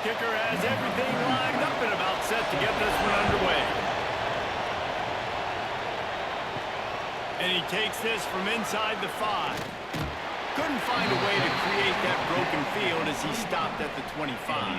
kicker has everything lined up and about set to get this one underway. And he takes this from inside the 5. Couldn't find a way to create that broken field as he stopped at the 25.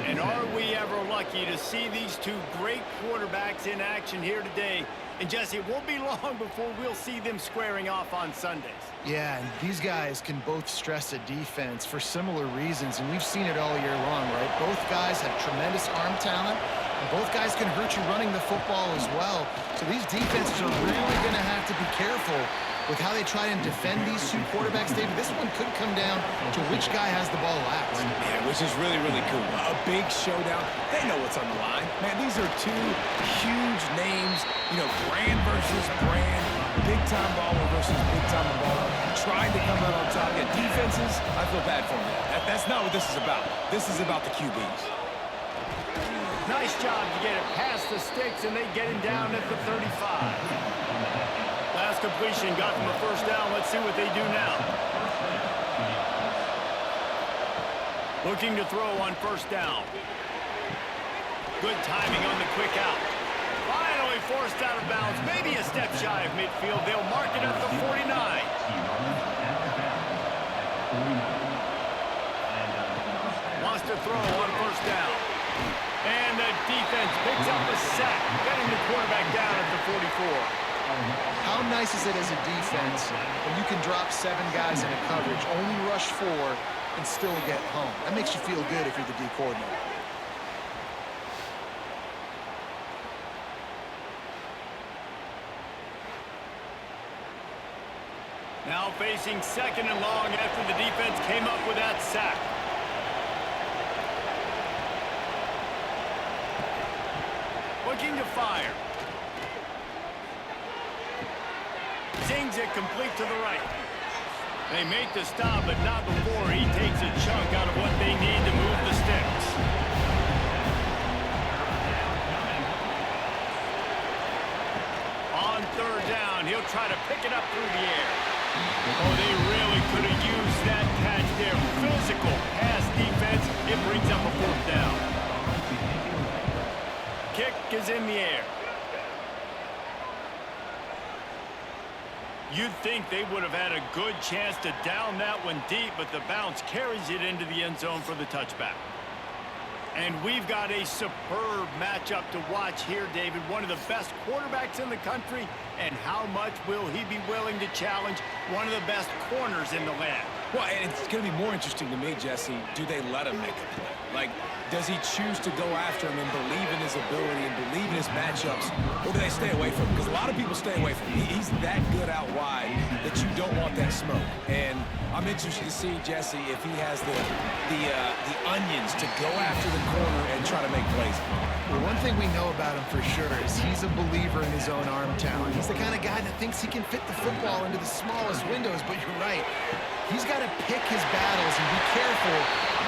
And are we ever lucky to see these two great quarterbacks in action here today? And Jesse, it won't be long before we'll see them squaring off on Sundays. Yeah, and these guys can both stress a defense for similar reasons, and we've seen it all year long, right? Both guys have tremendous arm talent, and both guys can hurt you running the football as well. So these defenses are really going to have to be careful with how they try and defend these two quarterbacks, David. This one could come down to which guy has the ball last. Yeah, which is really, really cool. A big showdown. They know what's on the line. Man, these are two huge names. You know, brand versus brand. Big-time baller versus big-time baller. Trying to come out on top. Yeah, defenses, I feel bad for them. That's not what this is about. This is about the QBs. Nice job to get it past the sticks, and they get him down at the 35. Last completion got them a first down. Let's see what they do now. Looking to throw on first down. Good timing on the quick out. Finally forced out of bounds. Maybe a step shy of midfield. They'll mark it at the 49. Wants to throw on first down. And the defense picks up a sack, getting the quarterback down at the 44. How nice is it as a defense when you can drop 7 guys into coverage, only rush 4, and still get home? That makes you feel good if you're the D coordinator. Now facing second and long after the defense came up with that sack. Looking to fire. Zings it complete to the right. They make the stop, but not before he takes a chunk out of what they need to move the sticks. On third down, he'll try to pick it up through the air. Oh, they really could have used that catch there. Physical pass defense. It brings up a fourth down. Kick is in the air. You'd think they would have had a good chance to down that one deep, but the bounce carries it into the end zone for the touchback. And we've got a superb matchup to watch here, David. One of the best quarterbacks in the country, and how much will he be willing to challenge one of the best corners in the land? Well, and it's going to be more interesting to me, Jesse, do they let him make a play? Like, does he choose to go after him and believe in his ability and believe in his matchups, or do they stay away from him? Because a lot of people stay away from him. He's that good out wide that you don't want that smoke. And I'm interested to see, Jesse, if he has the onions to go after the corner and try to make plays. Well, one thing we know about him for sure is he's a believer in his own arm talent. He's the kind of guy that thinks he can fit the football into the smallest windows, but you're right. He's got to pick his battles and be careful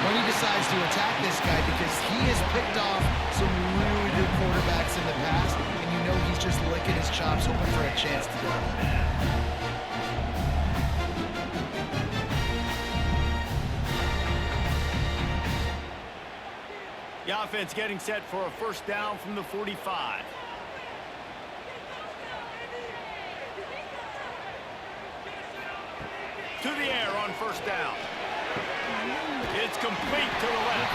when he decides to attack this guy, because he has picked off some really good quarterbacks in the past, and you know he's just licking his chops, hoping for a chance to do it. The offense getting set for a first down from the 45. To the air on first down. It's complete to the left.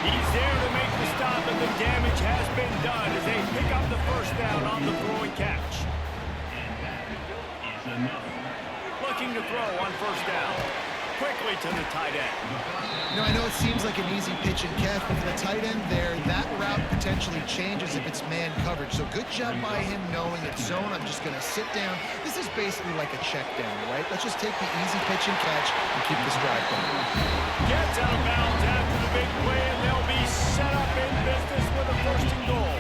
He's there to make the stop, and the damage has been done as they pick up the first down on the throwing catch. Looking to throw on first down. Quickly to the tight end. You know, I know it seems like an easy pitch and catch, but for the tight end there, that route potentially changes if it's man coverage. So good job by him knowing it's zone. I'm just going to sit down. This is basically like a check down, right? Let's just take the easy pitch and catch and keep this drive going. Gets out of bounds after the big play, and they'll be set up in business with a first and goal.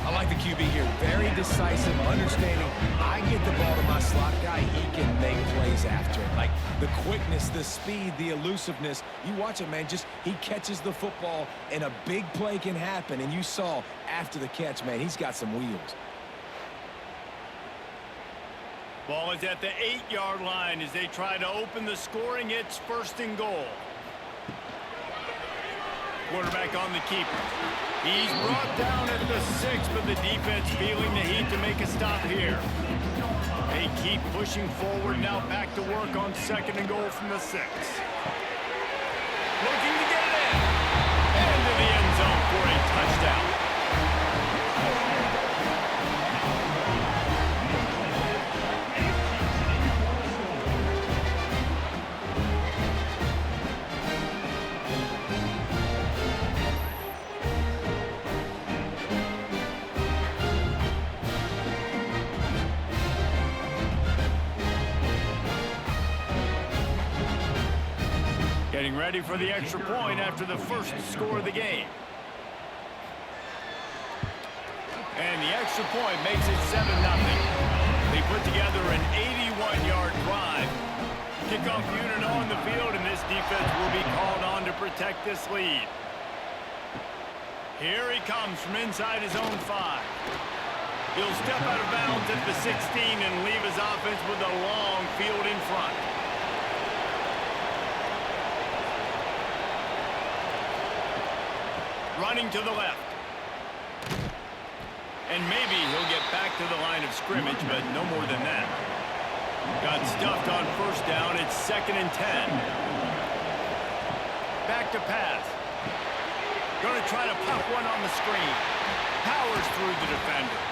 I like the QB here. Very decisive, understanding. I get the ball to my slot guy, he can make plays after it. Like the quickness, the speed, the elusiveness. You watch it, man. Just he catches the football, and a big play can happen. And you saw after the catch, man, he's got some wheels. Ball is at the 8-yard line as they try to open the scoring. It's first and goal. Quarterback on the keeper. He's brought down at the 6, but the defense feeling the heat to make a stop here. They keep pushing forward, now back to work on 2nd and goal from the 6. Looking to get it in. Into the end zone for a touchdown. Getting ready for the extra point after the first score of the game. And the extra point makes it 7-0. They put together an 81-yard drive. Kickoff unit on the field, and this defense will be called on to protect this lead. Here he comes from inside his own 5. He'll step out of bounds at the 16 and leave his offense with a long field in front. Running to the left. And maybe he'll get back to the line of scrimmage, but no more than that. Got stuffed on first down. It's 2nd and 10. Back to pass. Going to try to pop one on the screen. Powers through the defender.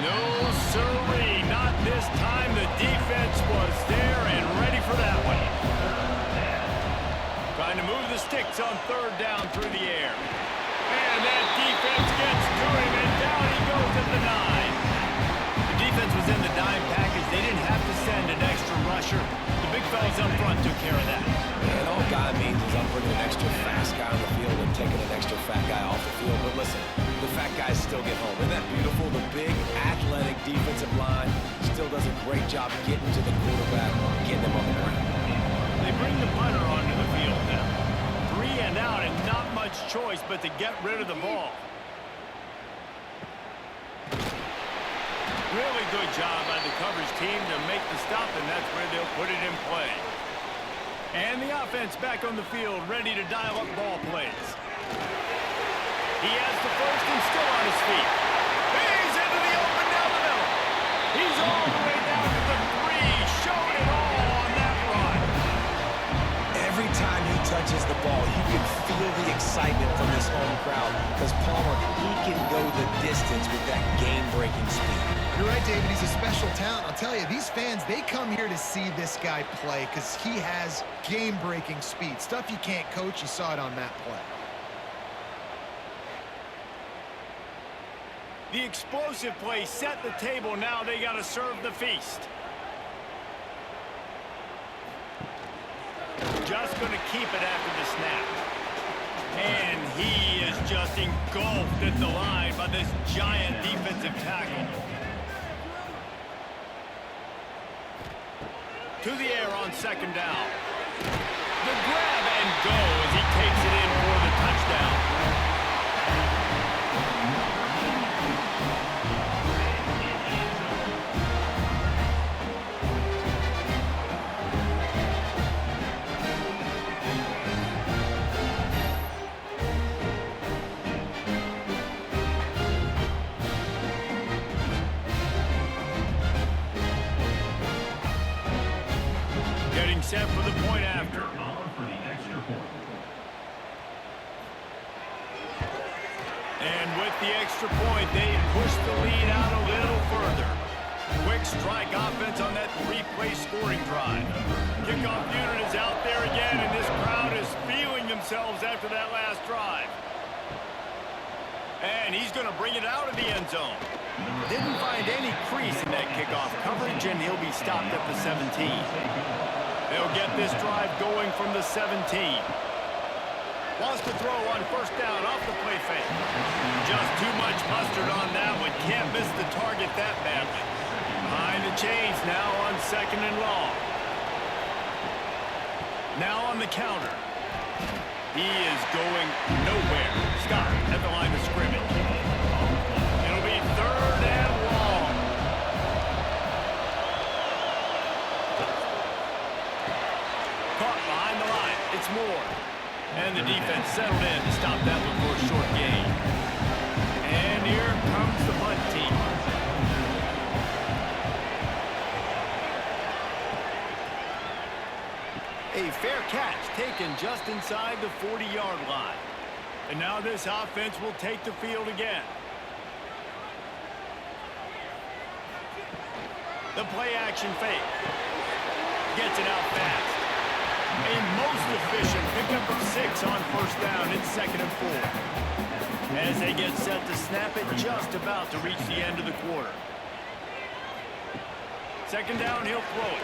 No, sirree. Not this time. The defense was there and ready for that one. Trying to move the sticks on 3rd down through the air. And that defense gets to him, and down he goes at the 9. The defense was in the dime package. They didn't have to send an extra rusher. The big fellas up front took care of that. And all God means is I'm bringing an extra fast guy on the field and taking an extra fat guy off the field. But listen, the fat guys still get home. Isn't that beautiful? The big, athletic defensive line still does a great job getting to the quarterback, getting him on the ground. They bring the punter onto the field now. 3 and out, and not much choice but to get rid of the ball. Really good job by the coverage team to make the stop, and that's where they'll put it in play. And the offense back on the field, ready to dial up ball plays. He has the first and still on his feet. He's into the open down the middle. He's all the way down to the 3, showing it all on that run. Every time he touches the ball, you can feel the excitement from this home crowd because Palmer, he can go the distance with that game-breaking speed. You're right, David. He's a special talent. I'll tell you, these fans, they come here to see this guy play because he has game-breaking speed. Stuff you can't coach. You saw it on that play. The explosive play set the table. Now they got to serve the feast. Just going to keep it after the snap. And he is just engulfed at the line by this giant defensive tackle. To the air on 2nd down. The grab and go as he takes it in for the touchdown. Set for the point after. And with the extra point, they push the lead out a little further. Quick strike offense on that 3-play scoring drive. Kickoff unit is out there again, and this crowd is feeling themselves after that last drive. And he's going to bring it out of the end zone. Didn't find any crease in that kickoff coverage, and he'll be stopped at the 17. They'll get this drive going from the 17. Wants to throw on first down off the play fake. Just too much mustard on that one. Can't miss the target that badly. Behind the chains now on 2nd and long. Now on the counter. He is going nowhere. Stop at the line of scrimmage. It'll be 3rd and long. Caught behind the line. It's Moore. And the defense settled in to stop that one for a short gain. And here comes the punt team. A fair catch taken just inside the 40-yard line. And now this offense will take the field again. The play-action fake. Gets it out fast. A most efficient pickup of 6 on first down. It's 2nd and 4. As they get set to snap it, just about to reach the end of the quarter. 2nd down, he'll throw it.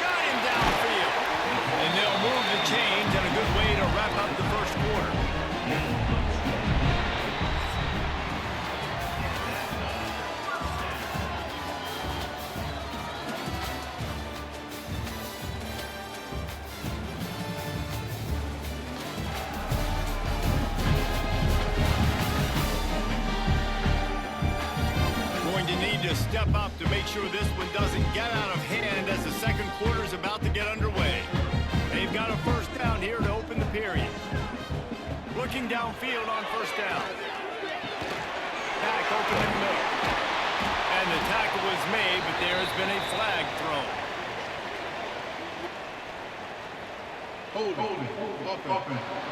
Got him downfield. And they'll move the chains, and a good way to wrap up the first quarter. Step up to make sure this one doesn't get out of hand as the second quarter is about to get underway. They've got a first down here to open the period. Looking downfield on first down. Back open in the middle. And the tackle was made, but there has been a flag thrown. Hold it.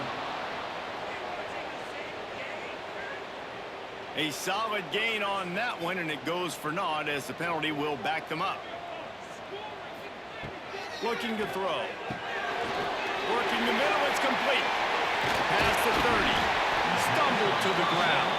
A solid gain on that one, and it goes for naught as the penalty will back them up. Looking to throw. Working the middle, it's complete. Past the 30. Stumbled to the ground.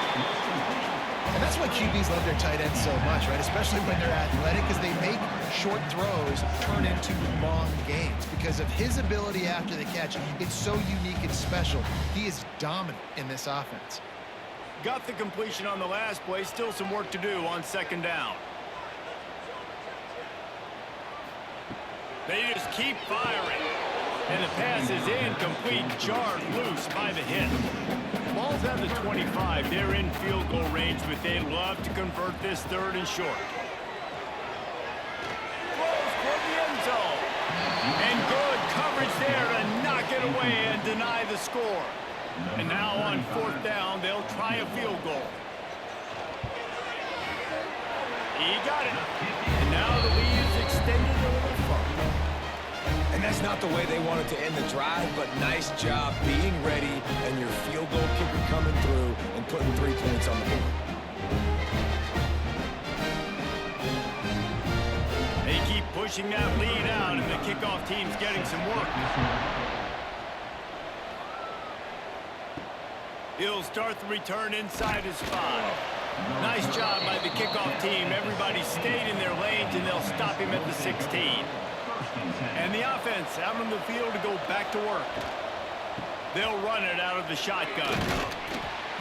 And that's why QBs love their tight ends so much, right? Especially when they're athletic, because they make short throws turn into long gains. Because of his ability after the catch, it's so unique and special. He is dominant in this offense. Got the completion on the last play. Still some work to do on 2nd down. They just keep firing. And the pass is incomplete. Jarred loose by the hit. Ball's at the 25. They're in field goal range, but they'd love to convert this 3rd and short. Throws for the end zone. And good coverage there to knock it away and deny the score. And now on 4th down, they'll try a field goal. He got it. And now the lead is extended a little further. And that's not the way they wanted to end the drive, but nice job being ready and your field goal kicker coming through and putting 3 points on the board. They keep pushing that lead out, and the kickoff team's getting some work. He'll start the return inside his 5. Nice job by the kickoff team. Everybody stayed in their lanes, and they'll stop him at the 16. And the offense out on the field to go back to work. They'll run it out of the shotgun.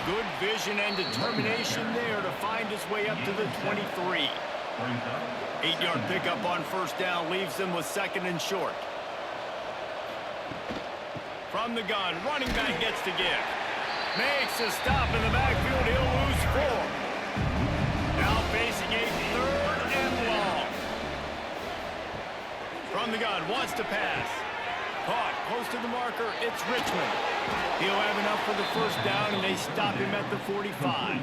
Good vision and determination there to find his way up to the 23. 8-yard pickup on first down leaves them with 2nd and short. From the gun, running back gets to give. Makes a stop in the backfield. He'll lose 4. Now facing a 3rd and long. From the gun, wants to pass. Caught close to the marker. It's Richmond. He'll have enough for the first down, and they stop him at the 45.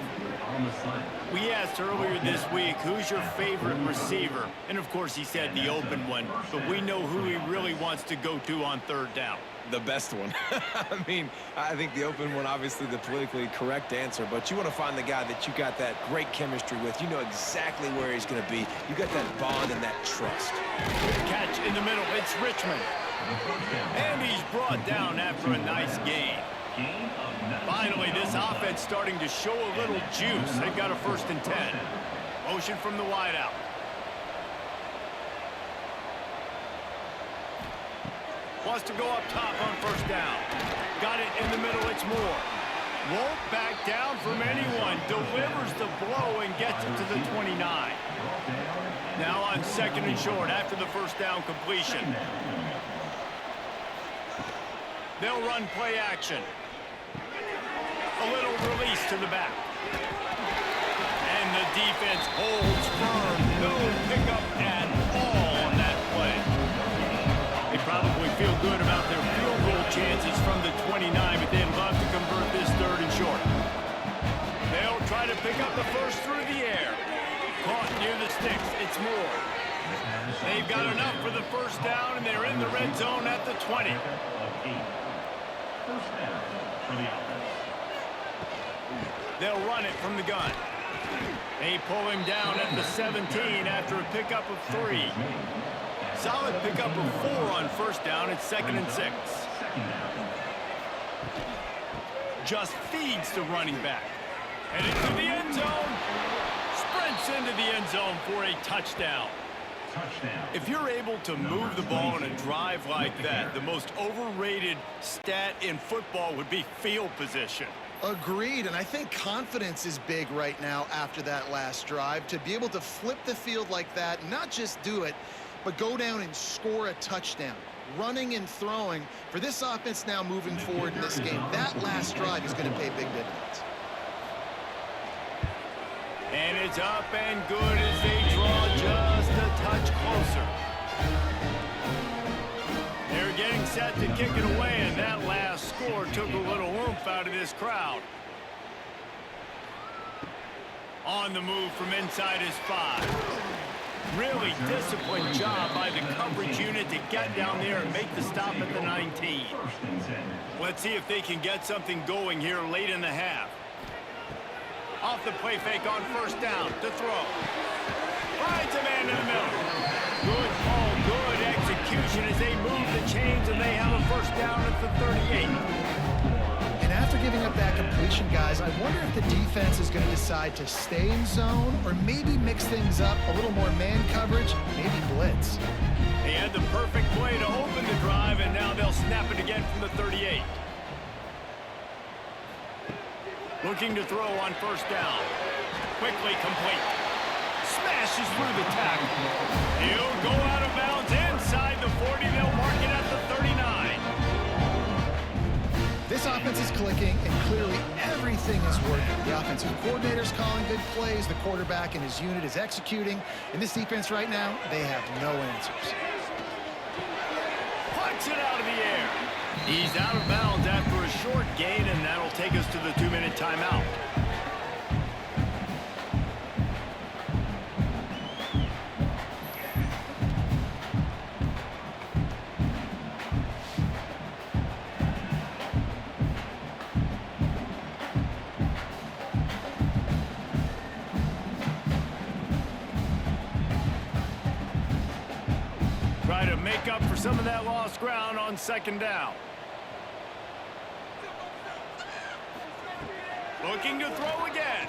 We asked earlier this week, who's your favorite receiver? And, of course, he said the open one. But we know who he really wants to go to on 3rd down. The best one. I mean, I think the open one, obviously the politically correct answer, but you want to find the guy that you got that great chemistry with. You know exactly where he's going to be. You got that bond and that trust. Good catch in the middle. It's Richmond. And he's brought down after a nice gain. Finally, this offense starting to show a little juice. They've got a 1st and 10. Motion from the wideout. Wants to go up top on first down. Got it in the middle. It's Moore. Won't back down from anyone. Delivers the blow and gets it to the 29. Now on 2nd and short after the first down completion. They'll run play action. A little release to the back. And the defense holds firm. No pickup at all on that play. They probably feel good about their field goal chances from the 29, but pick up the first through the air. Caught near the sticks. It's Moore. They've got enough for the first down, and they're in the red zone at the 20. First down for the offense. They'll run it from the gun. They pull him down at the 17 after a pickup of 3. Solid pickup of 4 on first down. It's 2nd and 6. Just feeds the running back. And into the end zone. Sprints into the end zone for a touchdown. If you're able to move the ball in a drive like that, the most overrated stat in football would be field position. Agreed, and I think confidence is big right now after that last drive. To be able to flip the field like that, not just do it, but go down and score a touchdown. Running and throwing for this offense now moving forward in this game. That last drive is going to pay big dividends. And it's up and good as they draw just a touch closer. They're getting set to kick it away, and that last score took a little oomph out of this crowd. On the move from inside his 5. Really disciplined job by the coverage unit to get down there and make the stop at the 19. Let's see if they can get something going here late in the half. Off the play fake on first down to throw. Finds a man in the middle. Good call, good execution as they move the chains, and they have a first down at the 38. And after giving up that completion, guys, I wonder if the defense is going to decide to stay in zone or maybe mix things up, a little more man coverage, maybe blitz. They had the perfect play to open the drive, and now they'll snap it again from the 38. Looking to throw on first down. Quickly complete. Smashes through the tackle. He'll go out of bounds inside the 40. They'll mark it at the 39. This offense is clicking, and clearly everything is working. The offensive coordinator's calling good plays. The quarterback and his unit is executing. In this defense right now, they have no answers. Punch it out of the air. He's out of bounds after a short gain, and that'll take us to the 2-minute timeout. Try to make up for some of that lost ground on second down. Looking to throw again.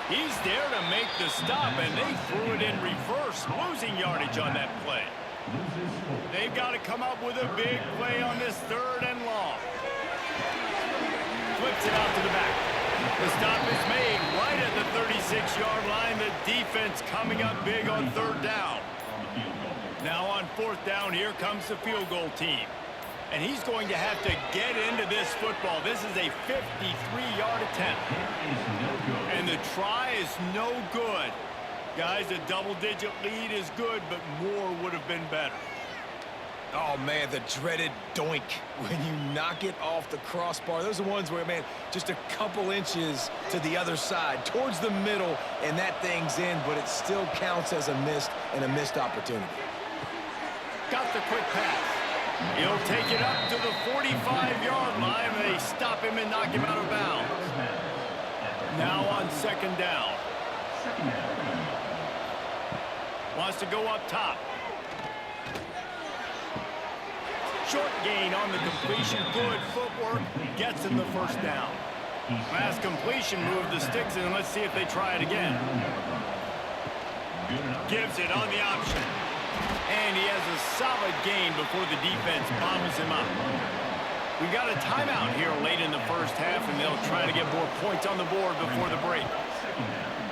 He's there to make the stop, and they threw it in reverse, losing yardage on that play. They've got to come up with a big play on this 3rd and long. Flips it out to the back. The stop is made right at the 36-yard line. The defense coming up big on 3rd down. Now on 4th down, here comes the field goal team. And he's going to have to get into this football. This is a 53-yard attempt. And the try is no good. Guys, a double-digit lead is good, but more would have been better. Oh, man, the dreaded doink when you knock it off the crossbar. Those are the ones where, man, just a couple inches to the other side, towards the middle, and that thing's in, but it still counts as a missed opportunity. Got the quick pass. He'll take it up to the 45-yard line. They stop him and knock him out of bounds. Now on second down. Wants to go up top. Short gain on the completion. Good footwork. Gets him the first down. Last completion moved the sticks in. Let's see if they try it again. Gives it on the option. And he has a solid gain before the defense bobbles him up. We got a timeout here late in the first half, and they'll try to get more points on the board before the break.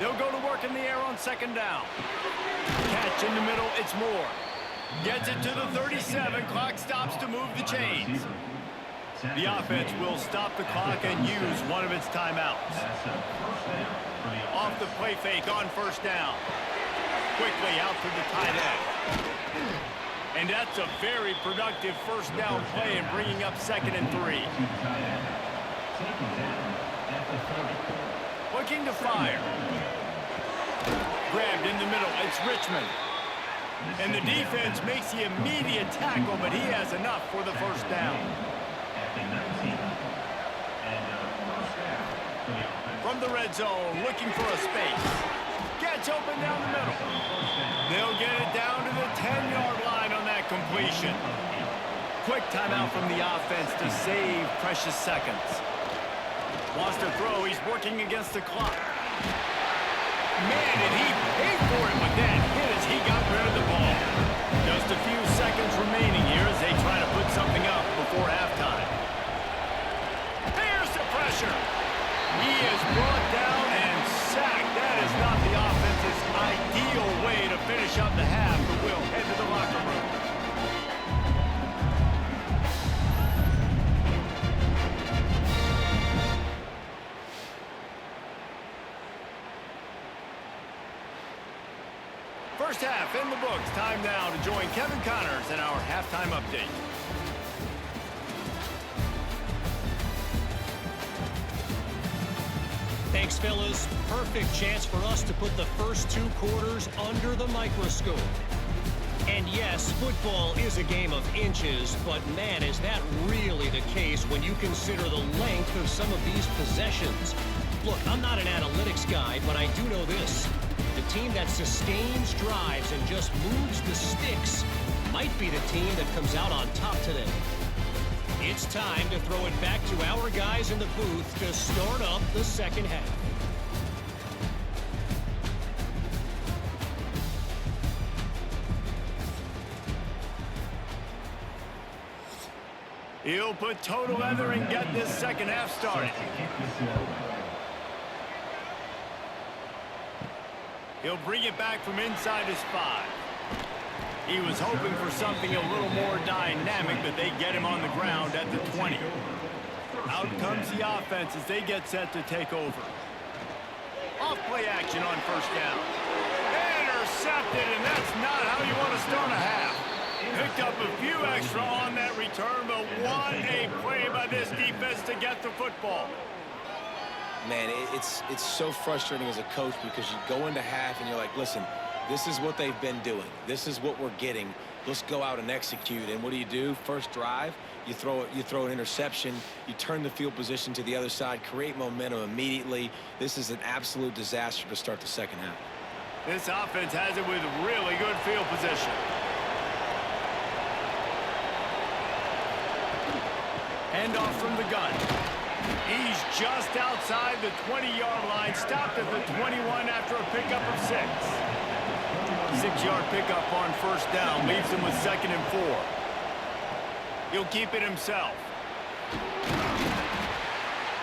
They'll go to work in the air on second down. Catch in the middle, it's Moore. Gets it to the 37. Clock stops to move the chains. The offense will stop the clock and use one of its timeouts. Off the play fake on first down. Quickly out to the tight end. And that's a very productive first down play and bringing up 2nd and 3. Looking to fire. Grabbed in the middle. It's Richmond. And the defense makes the immediate tackle, but he has enough for the first down. From the red zone, looking for a space. Gets open down the middle. They'll get it down to the 10-yard line on that completion. Quick timeout from the offense to save precious seconds. Wants to throw. He's working against the clock. Man, did he pay for it with that hit as he got rid of the ball. Just a few seconds remaining here as they try to put something up before halftime. Here's the pressure. He is brought down and sacked. That is not the offense's ideal way to finish up the half, but we'll head to the locker room. First half in the books. Time now to join Kevin Connors in our halftime update. Thanks, fellas. Perfect chance for us to put the first 2 quarters under the microscope. And yes, football is a game of inches, but man, is that really the case when you consider the length of some of these possessions. Look, I'm not an analytics guy, but I do know this. The team that sustains drives and just moves the sticks might be the team that comes out on top today. It's time to throw it back to our guys in the booth to start up the second half. He'll put total leather and get this second half started. He'll bring it back from inside his 5. He was hoping for something a little more dynamic, but they get him on the ground at the 20. Out comes the offense as they get set to take over. Off-play action on first down. Intercepted, and that's not how you want to start a half. Picked up a few extra on that return, but what a play by this defense to get the football. Man, it's so frustrating as a coach because you go into half and you're like, listen, this is what they've been doing. This is what we're getting. Let's go out and execute. And what do? First drive, you throw an interception, you turn the field position to the other side, create momentum immediately. This is an absolute disaster to start the second half. This offense has it with really good field position. Handoff from the gun. He's just outside the 20-yard line, stopped at the 21 after a pickup of 6. 6-yard pickup on first down leaves him with 2nd and 4. He'll keep it himself.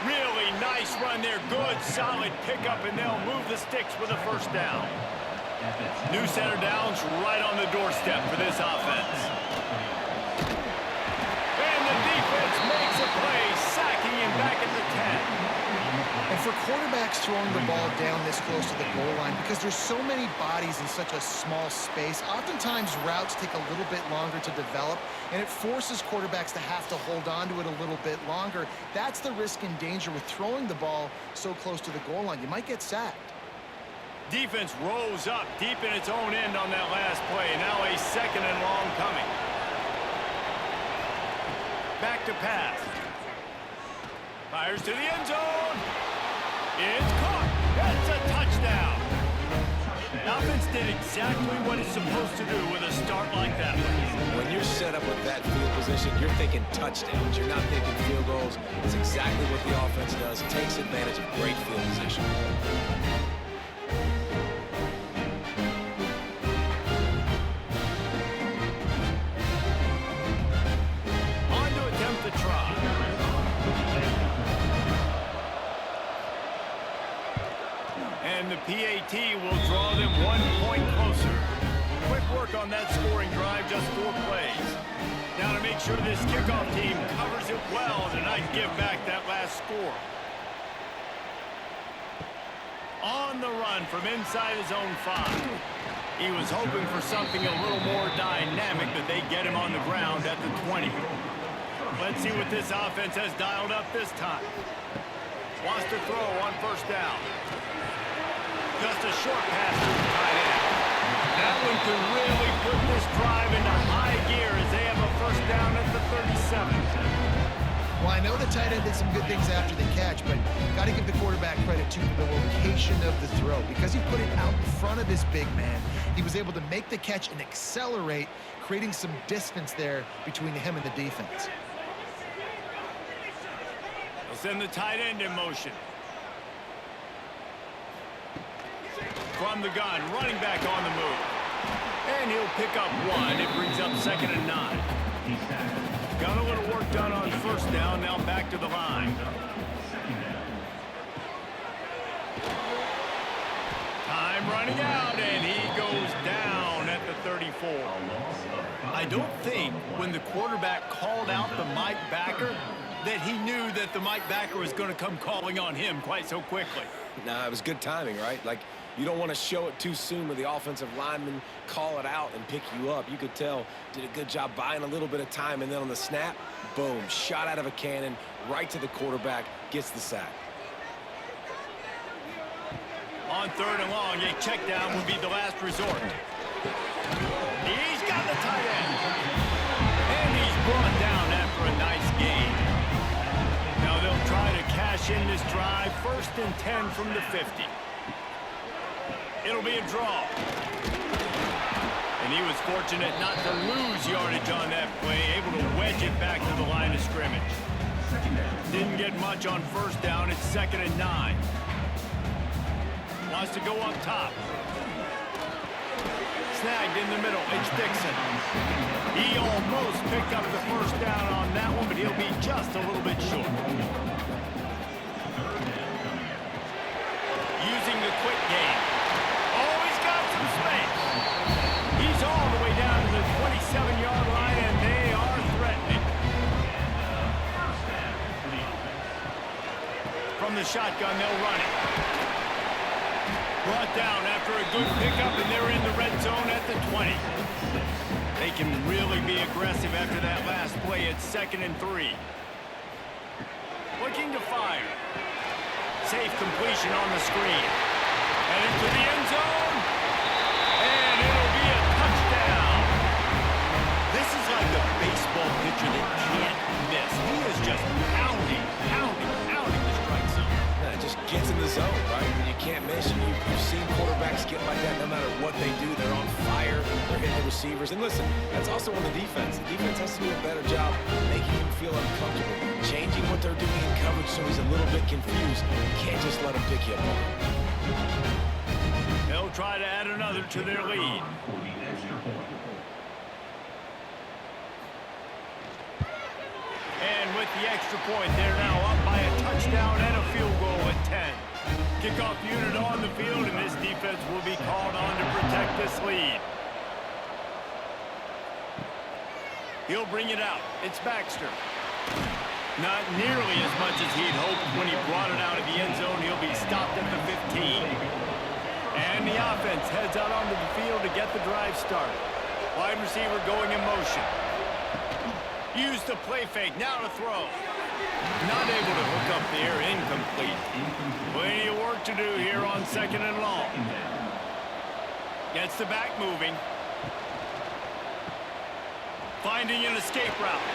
Really nice run there. Good, solid pickup, and they'll move the sticks with a first down. New center downs right on the doorstep for this offense. And the defense makes a play, sacking him back at the 10. And for quarterbacks throwing the ball down this close to the goal line, because there's so many bodies in such a small space, oftentimes routes take a little bit longer to develop, and it forces quarterbacks to have to hold on to it a little bit longer. That's the risk and danger with throwing the ball so close to the goal line. You might get sacked. Defense rolls up deep in its own end on that last play. Now a 2nd and long coming. Back to pass. Fires to the end zone. It's caught. That's a touchdown. The offense did exactly what it's supposed to do with a start like that. When you're set up with that field position, you're thinking touchdowns. You're not thinking field goals. It's exactly what the offense does. It takes advantage of great field position. On to attempt the try. And the PAT will draw them 1 point closer. Quick work on that scoring drive, just 4 plays. Now to make sure this kickoff team covers it well tonight and give back that last score. On the run from inside his own 5. He was hoping for something a little more dynamic, but they get him on the ground at the 20. Let's see what this offense has dialed up this time. Wants to throw on first down. Just a short pass to the tight end. That one could really put this drive into high gear as they have a first down at the 37. Well, I know the tight end did some good things after the catch, but got to give the quarterback credit, too, for the location of the throw. Because he put it out in front of his big man, he was able to make the catch and accelerate, creating some distance there between him and the defense. They'll send the tight end in motion. From the gun, running back on the move. And he'll pick up one. It brings up 2nd and 9. Got a little work done on first down. Now back to the line. Time running out, and he goes down at the 34. I don't think when the quarterback called out the Mike backer that he knew that the Mike backer was going to come calling on him quite so quickly. Nah, it was good timing, right? Like, you don't want to show it too soon with the offensive lineman call it out and pick you up. You could tell did a good job buying a little bit of time, and then on the snap, boom, shot out of a cannon right to the quarterback, gets the sack. On 3rd and long, a check down would be the last resort. He's got the tight end. And he's brought down after a nice gain. Now they'll try to cash in this drive. 1st and 10 from the 50. It'll be a draw. And he was fortunate not to lose yardage on that play, able to wedge it back to the line of scrimmage. Didn't get much on first down. It's 2nd and 9. Wants to go up top. Snagged in the middle. It's Dixon. He almost picked up the first down on that one, but he'll be just a little bit short. Using the quick game. Oh, he's got some space. He's all the way down to the 27-yard line, and they are threatening. From the shotgun, they'll run it. Brought down after a good pickup, and they're in the red zone at the 20. They can really be aggressive after that last play. It's 2nd and 3. Looking to fire. Safe completion on the screen. And into the end zone. And it'll be a touchdown. This is like a baseball pitcher that can't miss. He is just pounding the strike zone. Yeah, it just gets in the zone, right? When you can't miss, you've seen quarterbacks get like that no matter what they do. They're on fire. They're hitting the receivers. And listen, that's also on the defense. The defense has to do a better job making him feel uncomfortable, changing what they're doing in coverage so he's a little bit confused. You can't just let him pick you apart. They'll try to add another to their lead. And with the extra point, they're now up by a touchdown and a field goal at 10. Kickoff unit on the field, and this defense will be called on to protect this lead. He'll bring it out. It's Baxter. Not nearly as much as he'd hoped when he brought it out of the end zone. He'll be stopped at the 15. And the offense heads out onto the field to get the drive started. Wide receiver going in motion. Use the play fake. Now to throw. Not able to hook up there. Incomplete. Plenty of work to do here on 2nd and long. Gets the back moving. Finding an escape route.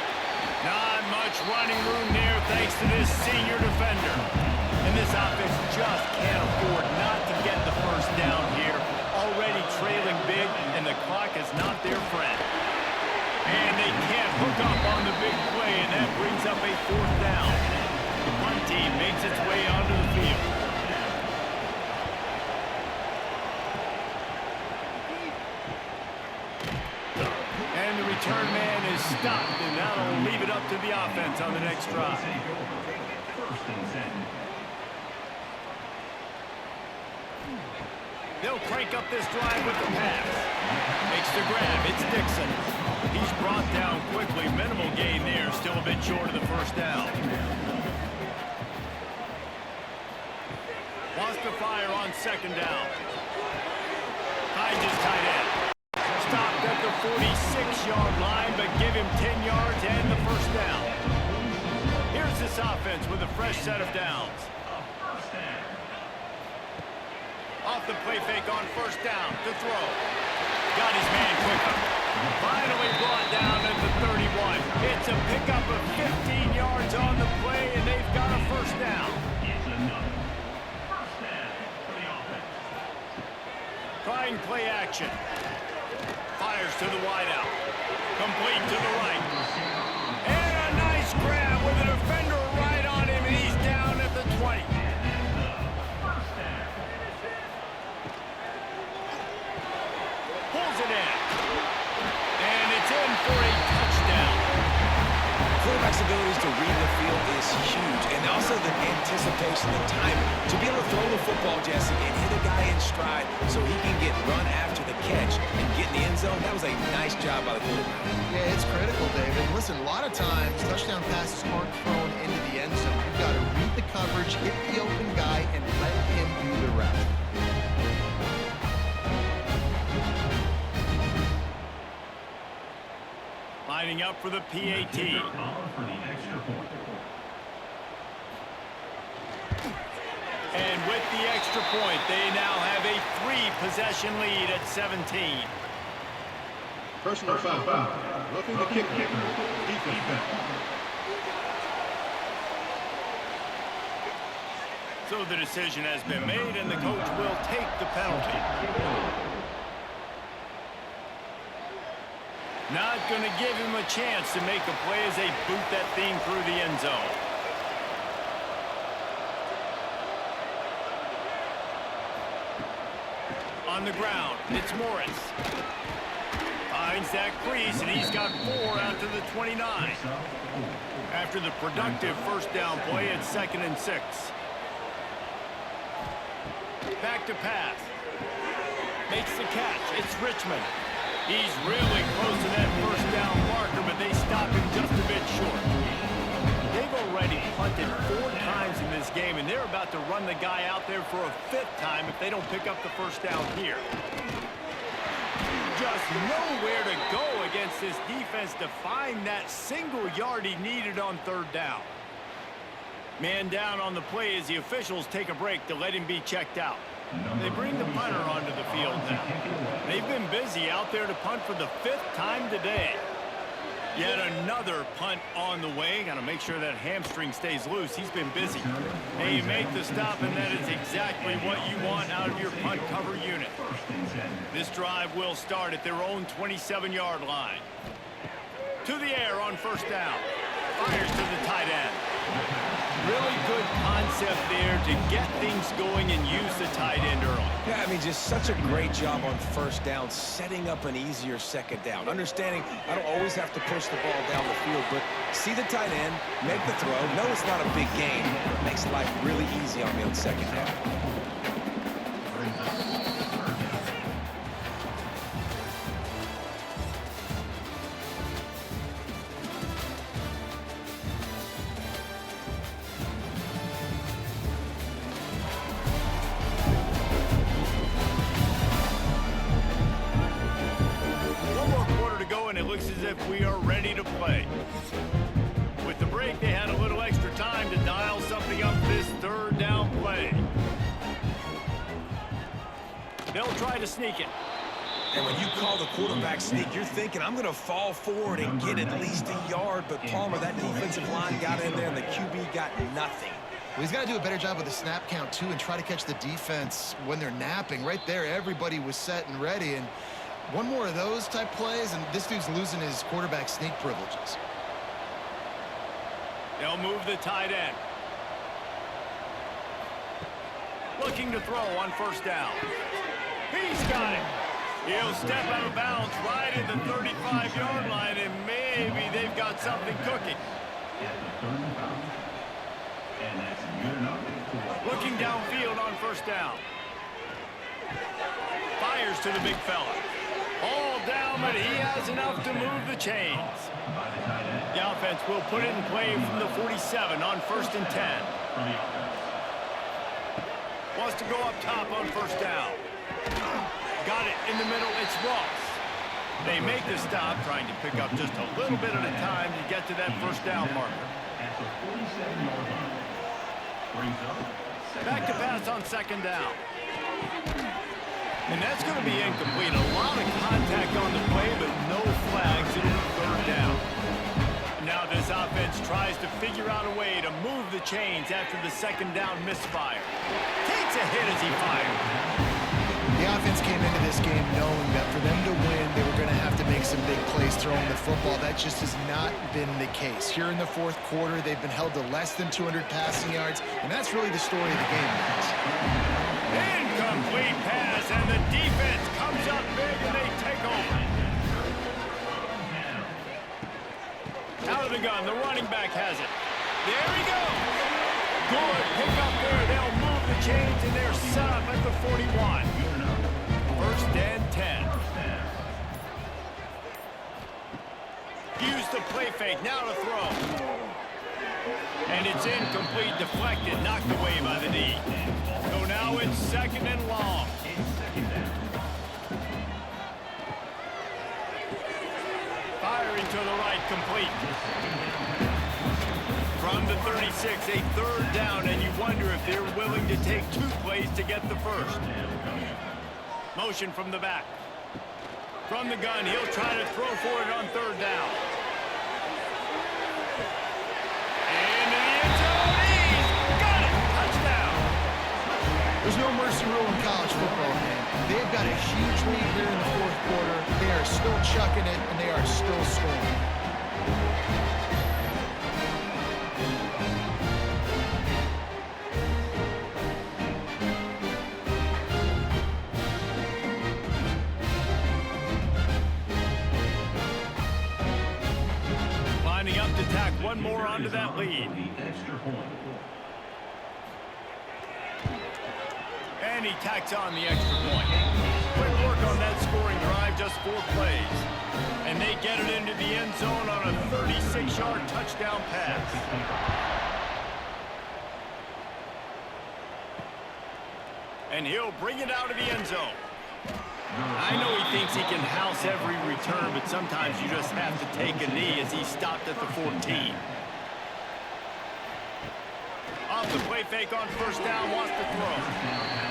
Not much running room there thanks to this senior defender. And this offense just can't afford not to get the first down here. Already trailing big, and the clock is not their friend. And they can't hook up on the big play, and that brings up a 4th down. The punt team makes its way onto the field. And the return man is stopped, and that'll leave it up to the offense on the next drive. They'll crank up this drive with the pass. Makes the grab. It's Dixon. He's brought down quickly. Minimal gain there. Still a bit short of the first down. Wants to fire on 2nd down. Finds his tight end. Stopped at the 46-yard line, but give him 10 yards and the first down. Here's this offense with a fresh set of downs. off the play fake on first down to throw. Got his man quicker. Finally brought down at the 31. It's a pickup of 15 yards on the play, and they've got a first down. It's another first down for the offense. Trying play action. Fires to the wideout. Complete to the right. And a nice grab with a defender right on him, and he's down at the 20. Pulls it in. And it's in for a touchdown. Quarterback's abilities to read the field is huge, and also the anticipation, the timing. To be able to throw the football, Jesse, and hit a guy in stride so he can get run after the catch and get in the end zone, that was a nice job by the quarterback. Yeah, it's critical, David. Listen, a lot of times, touchdown passes aren't thrown into the end zone. You've got to read the coverage, hit the open guy, and let him do the rest. Lining up for the PAT. And with the extra point, they now have a 3-possession lead at 17. Personal foul. Roughing the kicker. Defense. So the decision has been made, and the coach will take the penalty. Not going to give him a chance to make a play as they boot that thing through the end zone. On the ground, it's Morris. Finds that crease, and he's got 4 out to the 29. After the productive first down play, it's 2nd and 6. Back to pass. Makes the catch. It's Richmond. He's really close to that first down marker, but they stop him just a bit short. They've already punted 4 times in this game, and they're about to run the guy out there for a 5th time if they don't pick up the first down here. Just nowhere to go against this defense to find that single yard he needed on 3rd down. Man down on the play as the officials take a break to let him be checked out. They bring the punter onto the field now. They've been busy out there to punt for the 5th time today. Yet another punt on the way. Got to make sure that hamstring stays loose. He's been busy. And you make the stop, and that is exactly what you want out of your punt cover unit. This drive will start at their own 27-yard line. To the air on first down. Fires to the tight end. Really good concept there to get things going and use the tight end early. Yeah, I mean, just such a great job on first down, setting up an easier second down. Understanding I don't always have to push the ball down the field, but see the tight end, make the throw. No, it's not a big gain, but it makes life really easy on me on second down. We are ready to play. With the break, they had a little extra time to dial something up this 3rd down play. They'll try to sneak it. And when you call the quarterback sneak, you're thinking, I'm going to fall forward and get at least a yard. But Palmer, that defensive line got in there, and the QB got nothing. Well, he's got to do a better job with the snap count, too, and try to catch the defense when they're napping. Right there, everybody was set and ready, and one more of those type plays, and this dude's losing his quarterback sneak privileges. They'll move the tight end. Looking to throw on first down. He's got it. He'll step out of bounds right at the 35-yard line, and maybe they've got something cooking. Looking downfield on first down. Fires to the big fella. All down, but he has enough to move the chains. The offense will put it in play from the 47 on 1st and 10. Wants to go up top on first down. Got it in the middle. It's Ross. They make the stop, trying to pick up just a little bit at a time to get to that first down marker. Back to pass on 2nd down. And that's going to be incomplete. A lot of contact on the play, but no flags. It'll be third down. Now this offense tries to figure out a way to move the chains after the second down misfire. Takes a hit as he fired. The offense came into this game knowing that for them to win, they were going to have to make some big plays throwing the football. That just has not been the case. Here in the fourth quarter, they've been held to less than 200 passing yards, and that's really the story of the game, guys. Incomplete pass, and the defense comes up big, and they take over. Out of the gun, the running back has it. There he goes. Good pick up there. They'll move the chains, and they're set up at the 41. First and 10. Use the play fake, now to throw. And it's incomplete, deflected, knocked away by the knee. So now it's second and long. Firing to the right, complete. From the 36, a third down, and you wonder if they're willing to take 2 plays to get the first. Motion from the back. From the gun, he'll try to throw for it on third down. Into the end zone, he's got it! Touchdown! There's no mercy rule in college football, man. They've got a huge lead here in the fourth quarter. They are still chucking it, and they are still scoring. Lining up to tack one more onto that lead. And he tacks on the extra point. Quick work on that scoring drive, just 4 plays. And they get it into the end zone on a 36-yard touchdown pass. And he'll bring it out of the end zone. I know he thinks he can house every return, but sometimes you just have to take a knee as he stopped at the 14. Off the play fake on first down, wants to throw.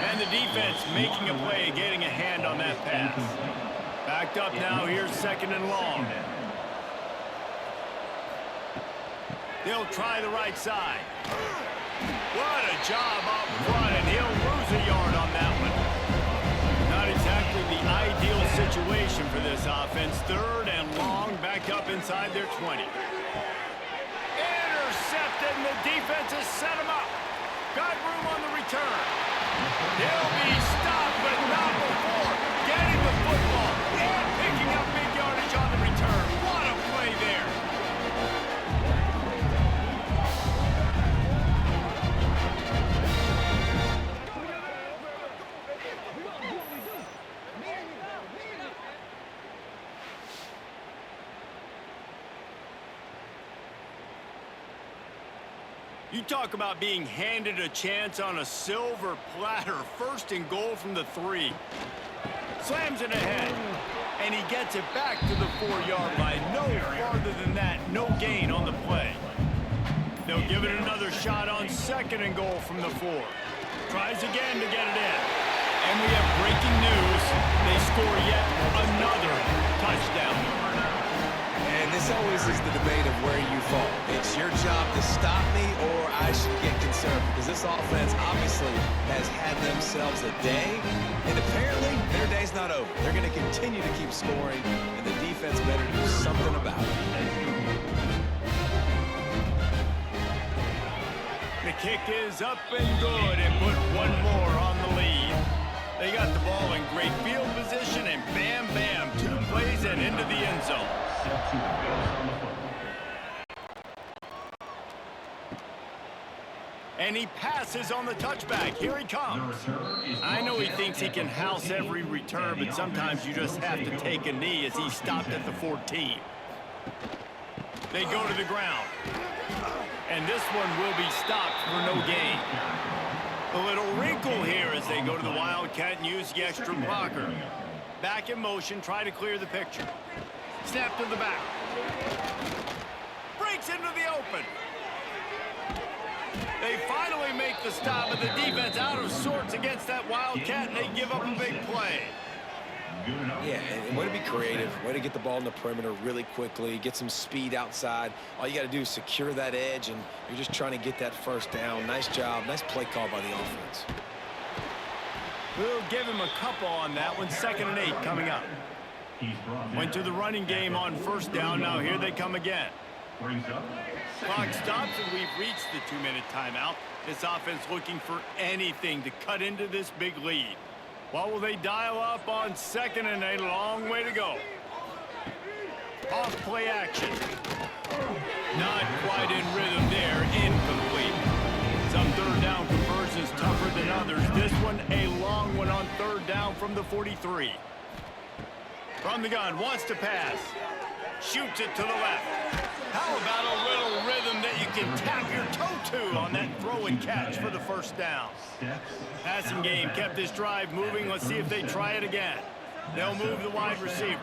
And the defense making a play, getting a hand on that pass. Backed up now, here's second and long. They'll try the right side. What a job up front, and he'll lose a yard on that one. Not exactly the ideal situation for this offense. Third and long, back up inside their 20. Intercepted, and the defense has set him up. Got room on the return. He'll be stopped, but not before getting the football and picking up big yardage on the return. What a play there. You talk about being handed a chance on a silver platter. First and goal from the 3. Slams it ahead. And he gets it back to the 4-yard line. No farther than that. No gain on the play. They'll give it another shot on second and goal from the 4. Tries again to get it in. And we have breaking news. They score yet another touchdown. And this always is the debate of where you fall. It's your job to stop me, or I should get concerned, because this offense obviously has had themselves a day, and apparently their day's not over. They're going to continue to keep scoring, and the defense better do something about it. The kick is up and good, and put one more on the lead. They got the ball in great field position, and bam, bam, 2 plays and into the end zone. And he passes on the touchback. Here he comes. I know he thinks he can house every return, but sometimes you just have to take a knee as he stopped at the 14. They go to the ground. And this one will be stopped for no gain. A little wrinkle here as they go to the Wildcat and use the extra blocker. Back in motion, try to clear the picture. Snap to the back. Breaks into the open. They finally make the stop, but the defense out of sorts against that Wildcat, and they give up a big play. Yeah, and way to be creative, way to get the ball in the perimeter really quickly, get some speed outside. All you got to do is secure that edge, and you're just trying to get that first down. Nice job. Nice play call by the offense. We'll give him a couple on that one. 2nd and 8 coming up. Went to the running game on first down. Now here they come again. Clock stops, and we've reached the 2-minute timeout. This offense looking for anything to cut into this big lead. What will they dial up on 2nd and 8? A long way to go. Off play action. Not quite in rhythm there. Incomplete. Some 3rd down conversions tougher than others. This one a long one on 3rd down from the 43. From the gun, wants to pass. Shoots it to the left. How about a little rhythm that you can tap your toe to on that throw and catch for the 1st down? Passing game kept this drive moving. Let's see if they try it again. They'll move the wide receiver.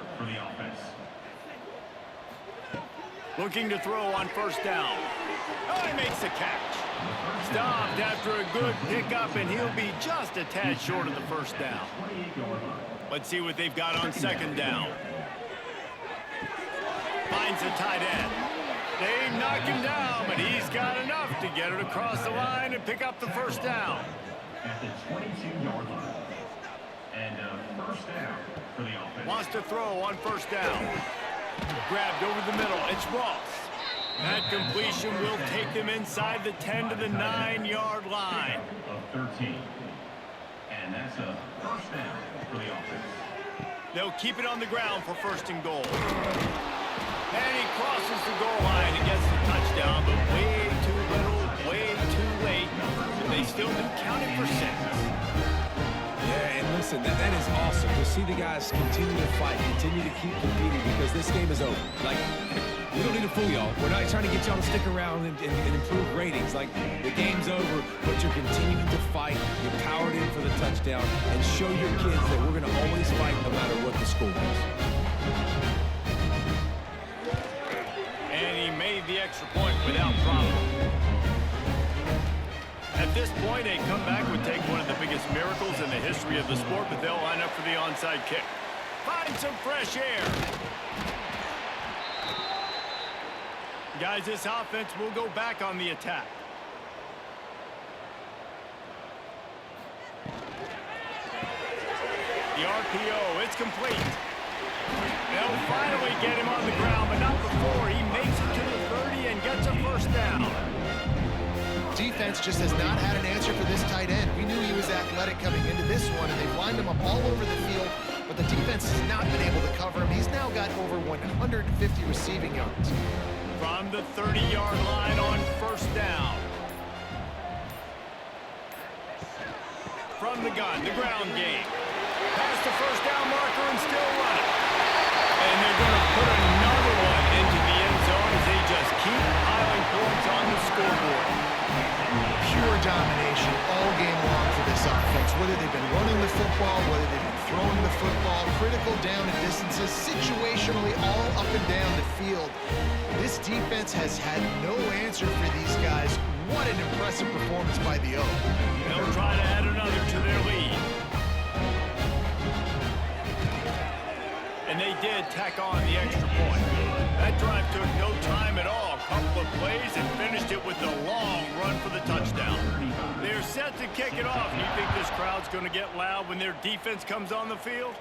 Looking to throw on 1st down. Oh, he makes the catch. Stopped after a good pickup, and he'll be just a tad short of the 1st down. Let's see what they've got on 2nd down. Finds the tight end. They knock him down, but he's got enough to get it across the line and pick up the 1st down. At the 22-yard line. And 1st down for the offense. Wants to throw on 1st down. Grabbed over the middle. It's Ross. That completion will take them inside the 10 to the 9-yard line. Of 13. And that's a 1st down for the offense. They'll keep it on the ground for 1st and goal. And he crosses the goal line and gets the touchdown, but way too little, way too late. And they still do count it for 6. Yeah, and listen, that is awesome to see the guys continue to fight, continue to keep competing, because this game is over. Like, we don't need to fool y'all. We're not trying to get y'all to stick around and improve ratings. Like, the game's over, but you're continuing to fight. You powered in for the touchdown, and show your kids that we're going to always fight no matter what the score is. And he made the extra point without problem. At this point, a comeback would take one of the biggest miracles in the history of the sport, but they'll line up for the onside kick. Find some fresh air. Guys, this offense will go back on the attack. The RPO, it's complete. They'll finally get him on the ground, but not before he makes it to the 30 and gets a 1st down. Defense just has not had an answer for this tight end. We knew he was athletic coming into this one, and they've lined him up all over the field, but the defense has not been able to cover him. He's now got over 150 receiving yards. From the 30-yard line on 1st down. From the gun, the ground game. Past the 1st down marker and still running. And they're going to put another one into the end zone as they just keep piling points on the scoreboard. Pure domination all game long for this offense. Whether they've been running the football, whether they've been throwing the football, critical down and distances, situationally all up and down the field. This defense has had no answer for these guys. What an impressive performance by the O. They'll try to add another to their lead. And they did tack on the extra point. That drive took no time at all. A couple of plays and finished it with a long run for the touchdown. They're set to kick it off. You think this crowd's going to get loud when their defense comes on the field?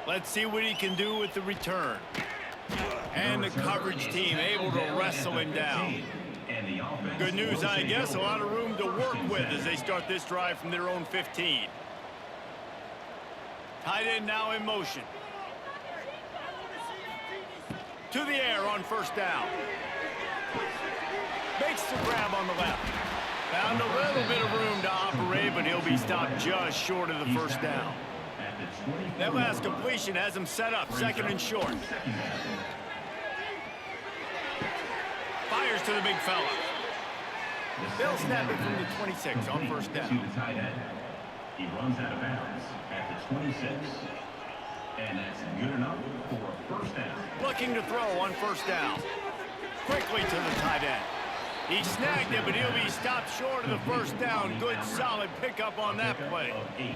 Let's see what he can do with the return. And the coverage team able to wrestle him down. Good news, I guess. A lot of room to work with as they start this drive from their own 15. Tight end now in motion. To the air on 1st down. Makes the grab on the left. Found a little bit of room to operate, but he'll be stopped just short of the 1st down. That last completion has him set up 2nd and short. Fires to the big fella. They'll snap it from the 26 on 1st down. He runs out of bounds at the 26. And that's good enough for a 1st down. Looking to throw on 1st down. Quickly to the tight end. He snagged it, but he'll be stopped short of the first down. Good, solid pickup on that play. Of 8.